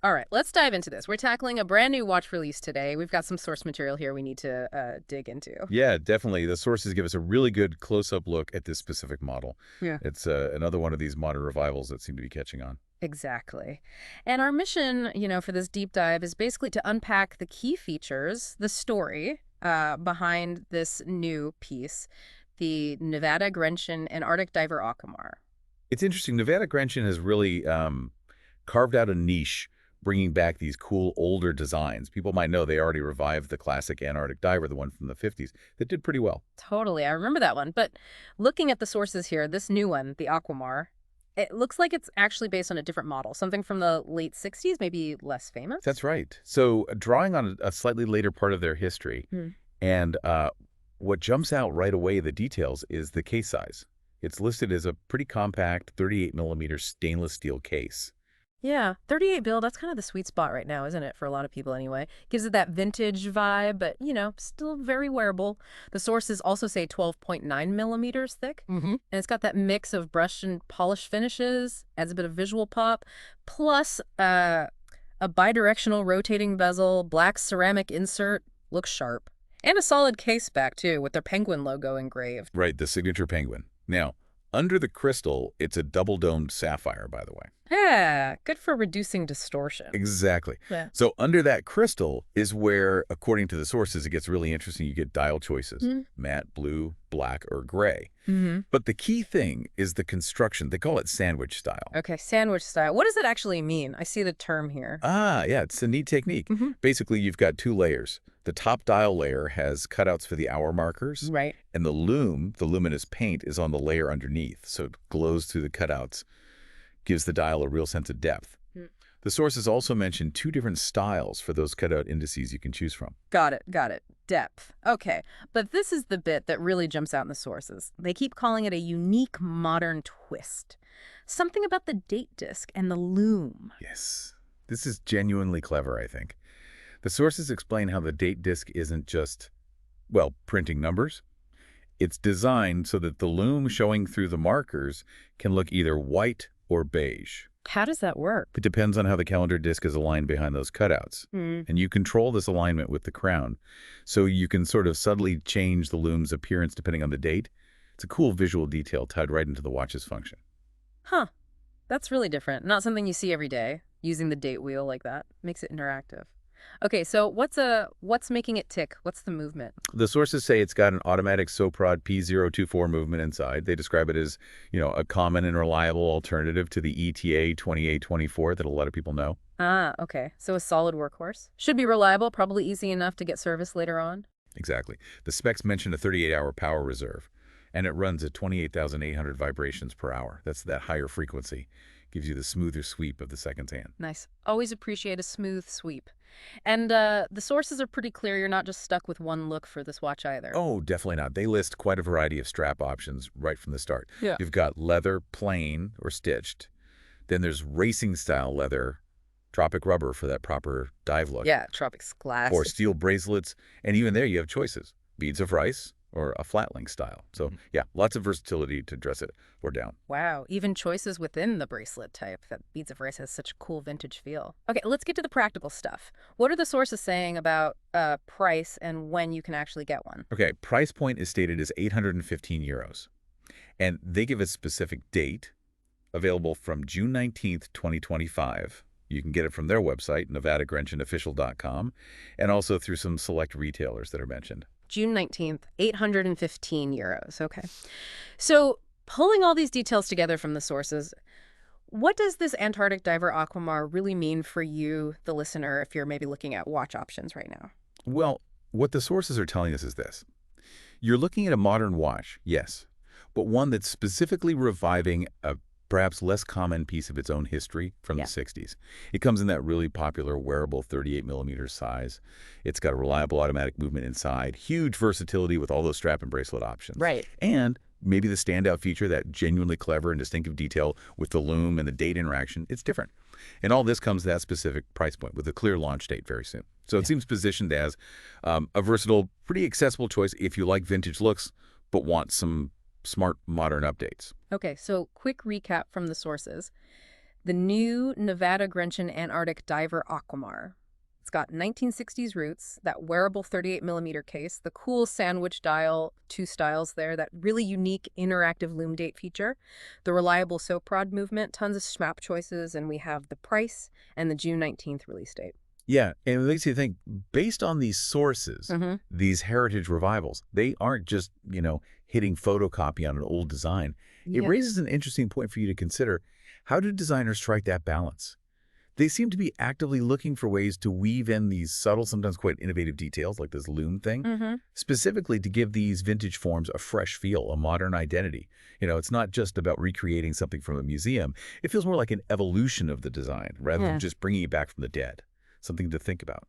All right, let's dive into this. We're tackling a brand new watch release today. We've got some source material here we need to dig into. Yeah, definitely. The sources give us a really good close-up look at this specific model. Yeah. It's another one of these modern revivals that seem to be catching on. Exactly. And our mission, for this deep dive is basically to unpack the key features, the story behind this new piece, the Nivada Grenchen Antarctic Diver Aquamar. It's interesting. Nivada Grenchen has really carved out a niche, bringing back these cool older designs. People might know they already revived the classic Antarctic Diver, the one from the 50s, that did pretty well. Totally, I remember that one. But looking at the sources here, this new one, the Aquamar, it looks like it's actually based on a different model, something from the late 60s, maybe less famous? That's right. So drawing on a slightly later part of their history, and what jumps out right away, the details, is the case size. It's listed as a pretty compact 38 millimeter stainless steel case. Yeah, 38 bill, that's kind of the sweet spot right now, isn't it, for a lot of people anyway? Gives it that vintage vibe, but, still very wearable. The sources also say 12.9 millimeters thick, and it's got that mix of brush and polish finishes, adds a bit of visual pop, plus a bi-directional rotating bezel, black ceramic insert, looks sharp. And a solid case back, too, with their penguin logo engraved. Right, the signature penguin. Now, under the crystal, it's a double-domed sapphire, by the way. Yeah, good for reducing distortion. Exactly. Yeah. So under that crystal is where, according to the sources, it gets really interesting. You get dial choices, matte, blue, black, or gray. But the key thing is the construction. They call it sandwich style. Okay, sandwich style. What does it actually mean? I see the term here. Yeah, it's a neat technique. Basically, you've got two layers. The top dial layer has cutouts for the hour markers. Right. And the lume, the luminous paint, is on the layer underneath, so it glows through the cutouts, gives the dial a real sense of depth. The sources also mention two different styles for those cutout indices you can choose from. Got it. Depth. Okay, but this is the bit that really jumps out in the sources. They keep calling it a unique modern twist. Something about the date disc and the lume. Yes. This is genuinely clever, I think. The sources explain how the date disc isn't just, printing numbers. It's designed so that the lume showing through the markers can look either white or beige. How does that work? It depends on how the calendar disc is aligned behind those cutouts. And you control this alignment with the crown. So you can sort of subtly change the lume's appearance depending on the date. It's a cool visual detail tied right into the watch's function. Huh. That's really different. Not something you see every day, using the date wheel like that. Makes it interactive. Okay, so what's making it tick? What's the movement? The sources say it's got an automatic Soprod P024 movement inside. They describe it as, a common and reliable alternative to the ETA 2824 that a lot of people know. Ah, okay. So a solid workhorse. Should be reliable, probably easy enough to get service later on. Exactly. The specs mention a 38-hour power reserve, and it runs at 28,800 vibrations per hour. That's that higher frequency. Gives you the smoother sweep of the second's hand. Nice. Always appreciate a smooth sweep. And the sources are pretty clear. You're not just stuck with one look for this watch either. Oh, definitely not. They list quite a variety of strap options right from the start. Yeah. You've got leather, plain, or stitched. Then there's racing-style leather, tropic rubber for that proper dive look. Yeah, Tropics glass. Or steel bracelets. And even there you have choices. Beads of rice or a flat link style. So, yeah, lots of versatility to dress it or down. Wow, even choices within the bracelet type. That Beads of Rice has such a cool vintage feel. Okay, let's get to the practical stuff. What are the sources saying about price and when you can actually get one? Okay, price point is stated as 815 euros. And they give a specific date, available from June 19th, 2025. You can get it from their website, NivadaGrenchonOfficial.com, and also through some select retailers that are mentioned. June 19th, 815 euros. Okay. So pulling all these details together from the sources, what does this Antarctic Diver Aquamar really mean for you, the listener, if you're maybe looking at watch options right now? Well, what the sources are telling us is this. You're looking at a modern watch, yes, but one that's specifically reviving a perhaps less common piece of its own history from the 60s. It comes in that really popular wearable 38 millimeter size. It's got a reliable automatic movement inside, huge versatility with all those strap and bracelet options. Right. And maybe the standout feature, that genuinely clever and distinctive detail with the lume and the date interaction, it's different. And all this comes to that specific price point with a clear launch date very soon. So it seems positioned as a versatile, pretty accessible choice if you like vintage looks but want some smart modern updates. Okay, so quick recap from the sources. The new Nivada Grenchen Antarctic Diver Aquamar. It's got 1960s roots, that wearable 38mm case, the cool sandwich dial, 2 styles there, that really unique interactive Lume date feature, the reliable Soprod movement, tons of SMAP choices, and we have the price and the June 19th release date. Yeah, and it makes you think, based on these sources, these heritage revivals, they aren't just, hitting photocopy on an old design. It raises an interesting point for you to consider. How do designers strike that balance? They seem to be actively looking for ways to weave in these subtle, sometimes quite innovative details, like this Lume thing, specifically to give these vintage forms a fresh feel, a modern identity. It's not just about recreating something from a museum. It feels more like an evolution of the design, rather than just bringing it back from the dead. Something to think about.